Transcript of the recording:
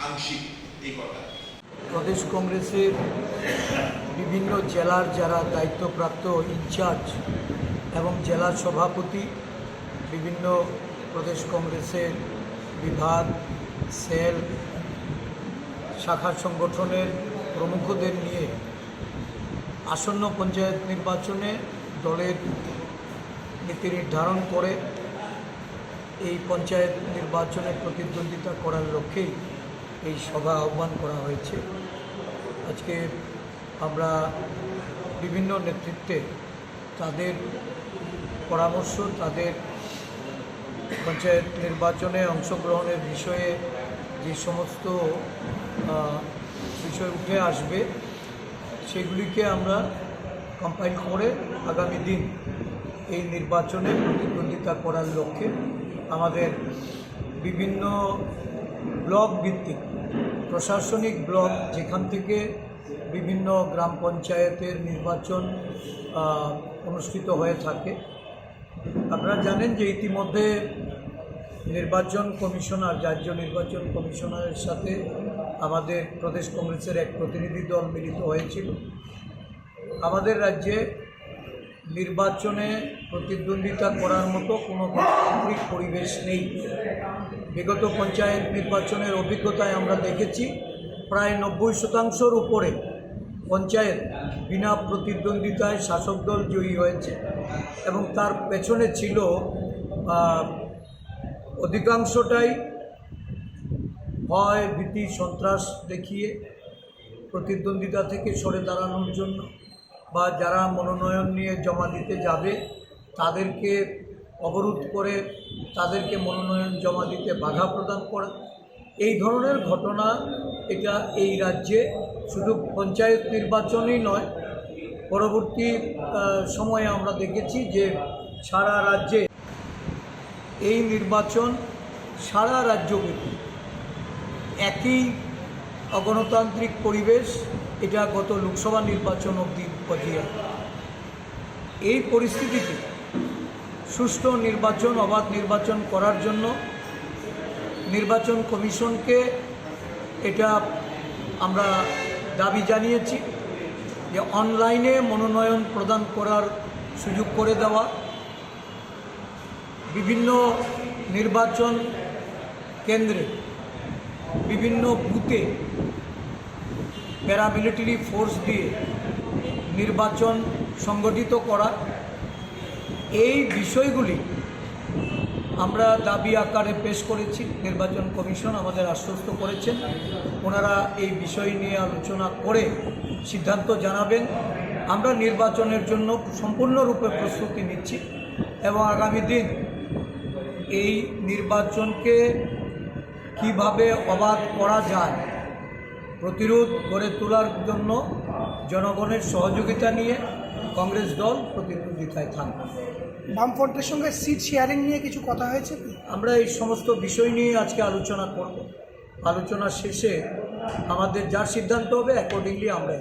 আংশিক এই কথা। প্রদেশ কংগ্রেসের বিভিন্ন জেলার যারা দায়িত্বপ্রাপ্ত ইনচার্জ এবং জেলা সভাপতি, বিভিন্ন প্রদেশ কংগ্রেসের বিভাগ, সেল, শাখা সংগঠনের প্রমুখদের নিয়ে আসন্ন পঞ্চায়েত নির্বাচনে দলের নীতি নির্ধারণ করে এই পঞ্চায়েত নির্বাচনে প্রতিদ্বন্দ্বিতা করার লক্ষ্যেই এই সভা আহ্বান করা হয়েছে। আজকে আমরা বিভিন্ন নেতৃত্বে তাদের পরামর্শ, তাদের পঞ্চায়েত নির্বাচনে অংশগ্রহণের বিষয়ে যে সমস্ত বিষয় উঠে আসবে সেগুলিকে আমরা কম্পাইল করে আগামী দিন এই নির্বাচনে প্রতিদ্বন্দ্বিতা করার লক্ষ্যে আমাদের বিভিন্ন ব্লক ভিত্তিক প্রশাসনিক ব্লক, যেখান থেকে বিভিন্ন গ্রাম পঞ্চায়েতের নির্বাচন অনুষ্ঠিত হয়ে থাকে। আপনারা জানেন যে ইতিমধ্যে নির্বাচন কমিশনার, রাজ্য নির্বাচন কমিশনারের সাথে আমাদের প্রদেশ কংগ্রেসের এক প্রতিনিধি দল মিলিত হয়েছিল। আমাদের রাজ্যে নির্বাচনে প্রতিদ্বন্দ্বিতা করার মতো কোনো গণতান্ত্রিক পরিবেশ নেই। বিগত পঞ্চায়েত নির্বাচনের অভিজ্ঞতায় আমরা দেখেছি প্রায় 90% উপরে পঞ্চায়েত বিনা প্রতিদ্বন্দ্বিতায় শাসক দল জয়ী হয়েছে এবং তার পেছনে ছিল অধিকাংশটাই ভয়, ভীতি, সন্ত্রাস দেখিয়ে প্রতিদ্বন্দ্বিতা থেকে সরে দাঁড়ানোর জন্য বা যারা মনোনয়ন নিয়ে জমা দিতে যাবে তাদেরকে অবরোধ করে তাদেরকে মনোনয়ন জমা দিতে বাধা প্রদান করা, এই ধরনের ঘটনা এটা এই রাজ্যে শুধু পঞ্চায়েত নির্বাচনই নয়, পরবর্তী সময়ে আমরা দেখেছি যে সারা রাজ্যে এই নির্বাচন সারা রাজ্যব্যাপী একই অগণতান্ত্রিক পরিবেশ এটা গত লোকসভা নির্বাচন অবধি বজায়। এই পরিস্থিতিতে সুষ্ঠু নির্বাচন, অবাধ নির্বাচন করার জন্য নির্বাচন কমিশনকে এটা আমরা দাবি জানিয়েছি যে অনলাইনে মনোনয়ন প্রদান করার সুযোগ করে দেওয়া, বিভিন্ন নির্বাচন কেন্দ্রে বিভিন্ন বুথে প্যারামিলিটারি ফোর্স দিয়ে নির্বাচন সংগঠিত করা, এই বিষয়গুলি আমরা দাবি আকারে পেশ করেছি। নির্বাচন কমিশন আমাদের আশ্বস্ত করেছেন ওনারা এই বিষয় নিয়ে আলোচনা করে সিদ্ধান্ত জানাবেন। আমরা নির্বাচনের জন্য সম্পূর্ণরূপে প্রস্তুতি নিচ্ছি এবং আগামী দিন এই নির্বাচনকে কিভাবে অবাধ করা যায় প্রতিরোধ গড়ে তোলার জন্য জনগণের সহযোগিতা নিয়ে কংগ্রেস দল প্রতিদ্বন্দ্বিতায় থাকবে। বামফ্রন্টের সঙ্গে সিট শেয়ারিং নিয়ে কিছু কথা হয়েছে। আমরা এই সমস্ত বিষয় নিয়ে আজকে আলোচনা করব। আলোচনা শেষে আমাদের যার সিদ্ধান্ত হবে অ্যাকর্ডিংলি আমরা